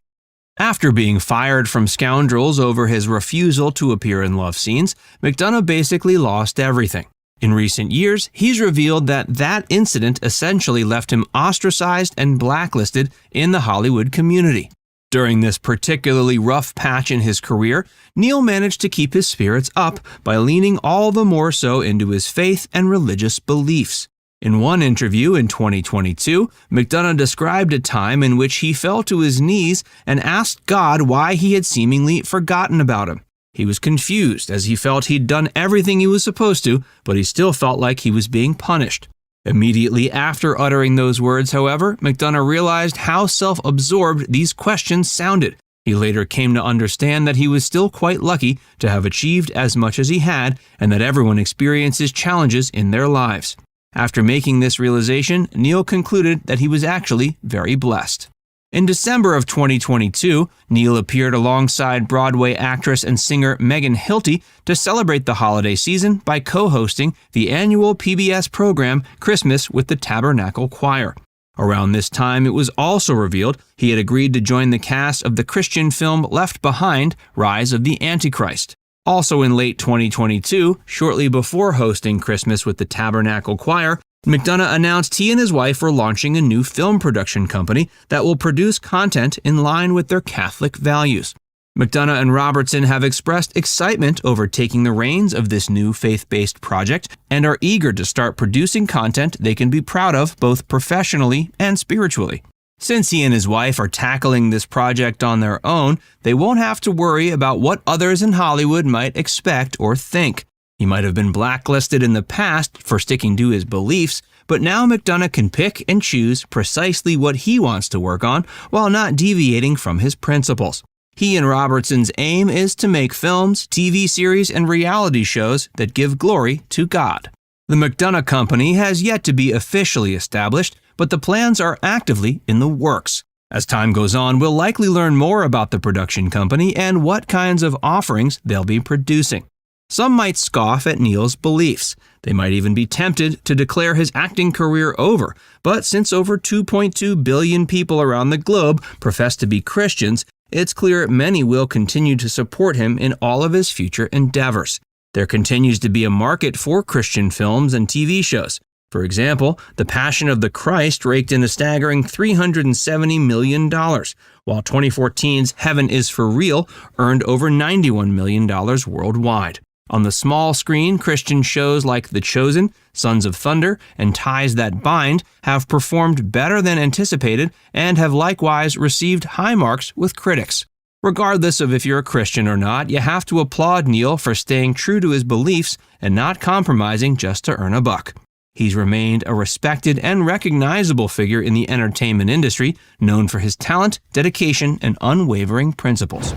After being fired from Scoundrels over his refusal to appear in love scenes, McDonough basically lost everything. In recent years, he's revealed that incident essentially left him ostracized and blacklisted in the Hollywood community. During this particularly rough patch in his career, Neal managed to keep his spirits up by leaning all the more so into his faith and religious beliefs. In one interview in 2022, McDonough described a time in which he fell to his knees and asked God why he had seemingly forgotten about him. He was confused as he felt he'd done everything he was supposed to, but he still felt like he was being punished. Immediately after uttering those words, however, McDonough realized how self-absorbed these questions sounded. He later came to understand that he was still quite lucky to have achieved as much as he had and that everyone experiences challenges in their lives. After making this realization, Neal concluded that he was actually very blessed. In December of 2022, Neal appeared alongside Broadway actress and singer Megan Hilty to celebrate the holiday season by co-hosting the annual PBS program Christmas with the Tabernacle Choir. Around this time, it was also revealed he had agreed to join the cast of the Christian film Left Behind: Rise of the Antichrist. Also in late 2022, shortly before hosting Christmas with the Tabernacle Choir, McDonough announced he and his wife were launching a new film production company that will produce content in line with their Catholic values. McDonough and Robertson have expressed excitement over taking the reins of this new faith-based project and are eager to start producing content they can be proud of both professionally and spiritually. Since he and his wife are tackling this project on their own, they won't have to worry about what others in Hollywood might expect or think. He might have been blacklisted in the past for sticking to his beliefs, but now McDonough can pick and choose precisely what he wants to work on while not deviating from his principles. He and Robertson's aim is to make films, TV series, and reality shows that give glory to God. The McDonough Company has yet to be officially established, but the plans are actively in the works. As time goes on, we'll likely learn more about the production company and what kinds of offerings they'll be producing. Some might scoff at Neal's beliefs. They might even be tempted to declare his acting career over. But since over 2.2 billion people around the globe profess to be Christians, it's clear many will continue to support him in all of his future endeavors. There continues to be a market for Christian films and TV shows. For example, The Passion of the Christ raked in a staggering $370 million, while 2014's Heaven is for Real earned over $91 million worldwide. On the small screen, Christian shows like The Chosen, Sons of Thunder, and Ties That Bind have performed better than anticipated and have likewise received high marks with critics. Regardless of if you're a Christian or not, you have to applaud Neal for staying true to his beliefs and not compromising just to earn a buck. He's remained a respected and recognizable figure in the entertainment industry, known for his talent, dedication, and unwavering principles.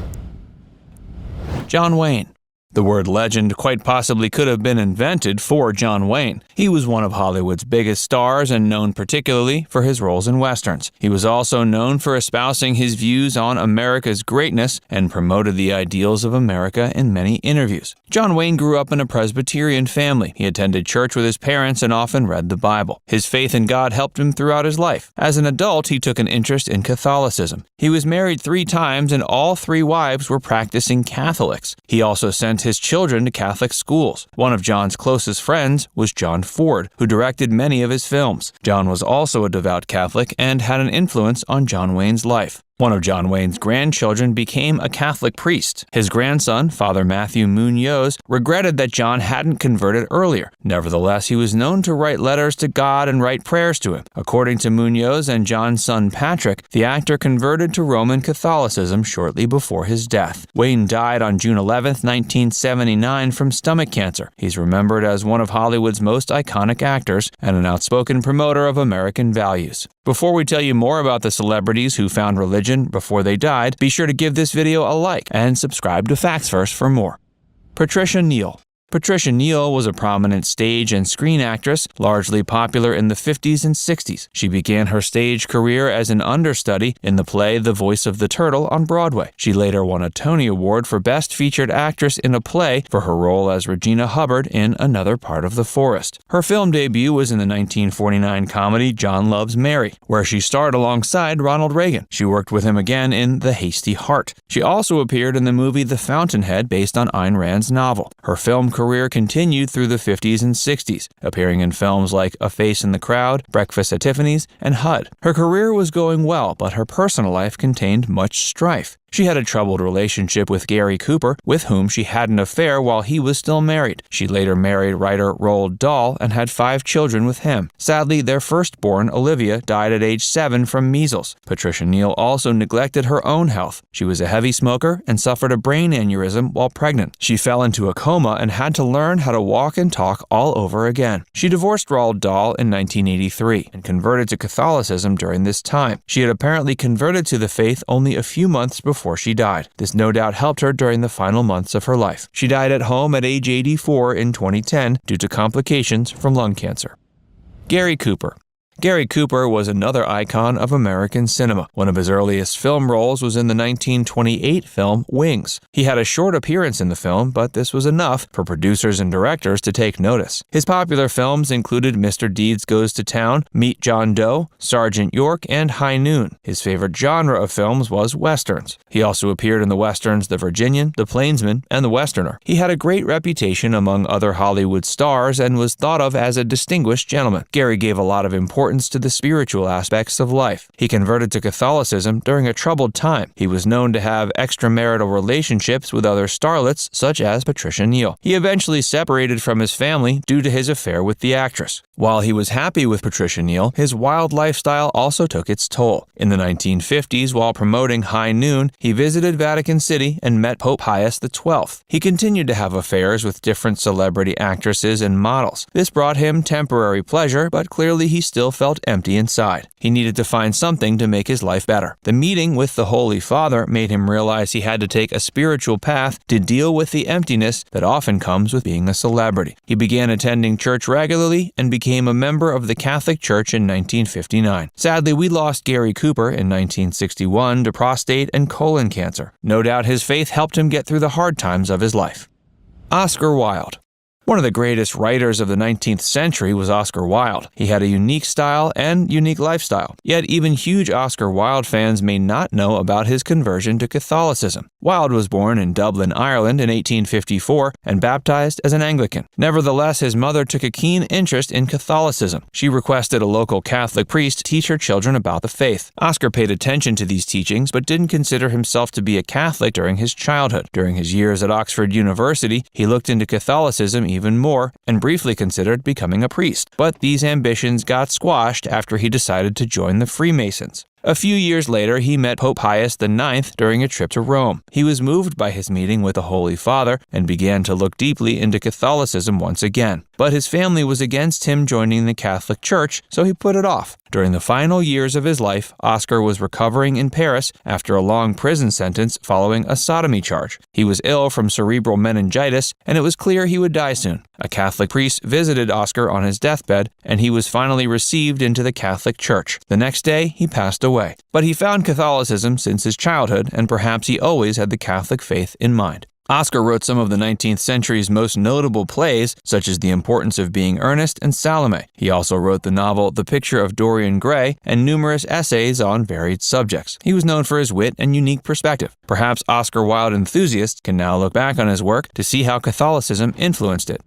John Wayne. The word legend quite possibly could have been invented for John Wayne. He was one of Hollywood's biggest stars and known particularly for his roles in westerns. He was also known for espousing his views on America's greatness and promoted the ideals of America in many interviews. John Wayne grew up in a Presbyterian family. He attended church with his parents and often read the Bible. His faith in God helped him throughout his life. As an adult, he took an interest in Catholicism. He was married 3 times and all 3 wives were practicing Catholics. He also sent his children to Catholic schools. One of John's closest friends was John Ford, who directed many of his films. John was also a devout Catholic and had an influence on John Wayne's life. One of John Wayne's grandchildren became a Catholic priest. His grandson, Father Matthew Munoz, regretted that John hadn't converted earlier. Nevertheless, he was known to write letters to God and write prayers to him. According to Munoz and John's son Patrick, the actor converted to Roman Catholicism shortly before his death. Wayne died on June 11, 1979 from stomach cancer. He's remembered as one of Hollywood's most iconic actors and an outspoken promoter of American values. Before we tell you more about the celebrities who found religion before they died, be sure to give this video a like and subscribe to Facts First for more. Patricia Neal. Patricia Neal was a prominent stage and screen actress, largely popular in the 50s and 60s. She began her stage career as an understudy in the play The Voice of the Turtle on Broadway. She later won a Tony Award for Best Featured Actress in a Play for her role as Regina Hubbard in Another Part of the Forest. Her film debut was in the 1949 comedy John Loves Mary, where she starred alongside Ronald Reagan. She worked with him again in The Hasty Heart. She also appeared in the movie The Fountainhead based on Ayn Rand's novel. Her film career continued through the 50s and 60s, appearing in films like A Face in the Crowd, Breakfast at Tiffany's, and HUD. Her career was going well, but her personal life contained much strife. She had a troubled relationship with Gary Cooper, with whom she had an affair while he was still married. She later married writer Roald Dahl and had 5 children with him. Sadly, their firstborn, Olivia, died at age 7 from measles. Patricia Neal also neglected her own health. She was a heavy smoker and suffered a brain aneurysm while pregnant. She fell into a coma and had to learn how to walk and talk all over again. She divorced Roald Dahl in 1983 and converted to Catholicism during this time. She had apparently converted to the faith only a few months before she died. This no doubt helped her during the final months of her life. She died at home at age 84 in 2010 due to complications from lung cancer. Gary Cooper. Gary Cooper was another icon of American cinema. One of his earliest film roles was in the 1928 film Wings. He had a short appearance in the film, but this was enough for producers and directors to take notice. His popular films included Mr. Deeds Goes to Town, Meet John Doe, Sergeant York, and High Noon. His favorite genre of films was westerns. He also appeared in the westerns The Virginian, The Plainsman, and The Westerner. He had a great reputation among other Hollywood stars and was thought of as a distinguished gentleman. Gary gave a lot of importance to the spiritual aspects of life. He converted to Catholicism during a troubled time. He was known to have extramarital relationships with other starlets, such as Patricia Neal. He eventually separated from his family due to his affair with the actress. While he was happy with Patricia Neal, his wild lifestyle also took its toll. In the 1950s, while promoting High Noon, he visited Vatican City and met Pope Pius XII. He continued to have affairs with different celebrity actresses and models. This brought him temporary pleasure, but clearly he still felt empty inside. He needed to find something to make his life better. The meeting with the Holy Father made him realize he had to take a spiritual path to deal with the emptiness that often comes with being a celebrity. He began attending church regularly and became a member of the Catholic Church in 1959. Sadly, we lost Gary Cooper in 1961 to prostate and colon cancer. No doubt his faith helped him get through the hard times of his life. Oscar Wilde. One of the greatest writers of the 19th century was Oscar Wilde. He had a unique style and unique lifestyle. Yet even huge Oscar Wilde fans may not know about his conversion to Catholicism. Wilde was born in Dublin, Ireland in 1854 and baptized as an Anglican. Nevertheless, his mother took a keen interest in Catholicism. She requested a local Catholic priest teach her children about the faith. Oscar paid attention to these teachings but didn't consider himself to be a Catholic during his childhood. During his years at Oxford University, he looked into Catholicism even more and briefly considered becoming a priest. But these ambitions got squashed after he decided to join the Freemasons. A few years later, he met Pope Pius IX during a trip to Rome. He was moved by his meeting with the Holy Father and began to look deeply into Catholicism once again. But his family was against him joining the Catholic Church, so he put it off. During the final years of his life, Oscar was recovering in Paris after a long prison sentence following a sodomy charge. He was ill from cerebral meningitis, and it was clear he would die soon. A Catholic priest visited Oscar on his deathbed, and he was finally received into the Catholic Church. The next day, he passed away. But he found Catholicism since his childhood, and perhaps he always had the Catholic faith in mind. Oscar wrote some of the 19th century's most notable plays, such as The Importance of Being Earnest and Salome. He also wrote the novel The Picture of Dorian Gray and numerous essays on varied subjects. He was known for his wit and unique perspective. Perhaps Oscar Wilde enthusiasts can now look back on his work to see how Catholicism influenced it.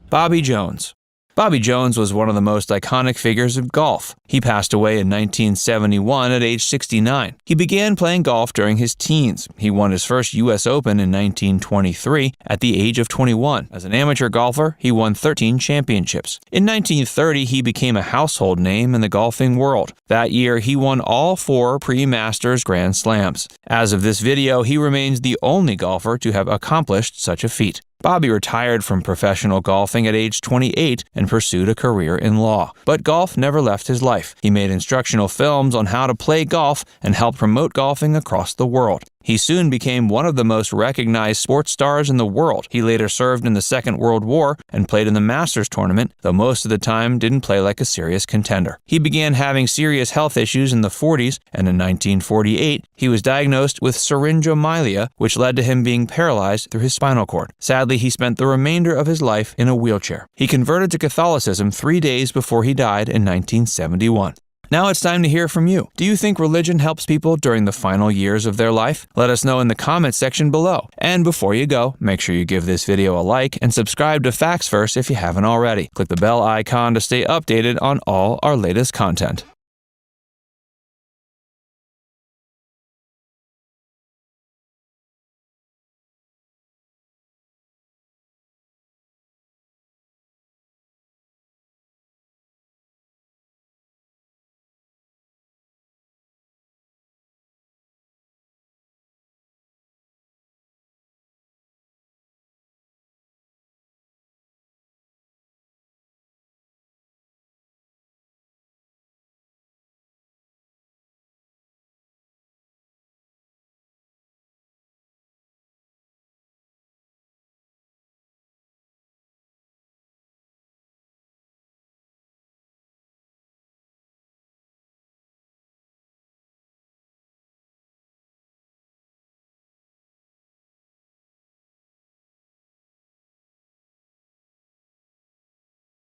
Bobby Jones. Bobby Jones was one of the most iconic figures of golf. He passed away in 1971 at age 69. He began playing golf during his teens. He won his first U.S. Open in 1923 at the age of 21. As an amateur golfer, he won 13 championships. In 1930, he became a household name in the golfing world. That year, he won all 4 pre-Masters Grand Slams. As of this video, he remains the only golfer to have accomplished such a feat. Bobby retired from professional golfing at age 28 and pursued a career in law. But golf never left his life. He made instructional films on how to play golf and helped promote golfing across the world. He soon became one of the most recognized sports stars in the world. He later served in the Second World War and played in the Masters tournament, though most of the time didn't play like a serious contender. He began having serious health issues in the 40s, and in 1948, he was diagnosed with syringomyelia, which led to him being paralyzed through his spinal cord. Sadly, he spent the remainder of his life in a wheelchair. He converted to Catholicism 3 days before he died in 1971. Now it's time to hear from you. Do you think religion helps people during the final years of their life? Let us know in the comments section below. And before you go, make sure you give this video a like and subscribe to Facts First if you haven't already. Click the bell icon to stay updated on all our latest content.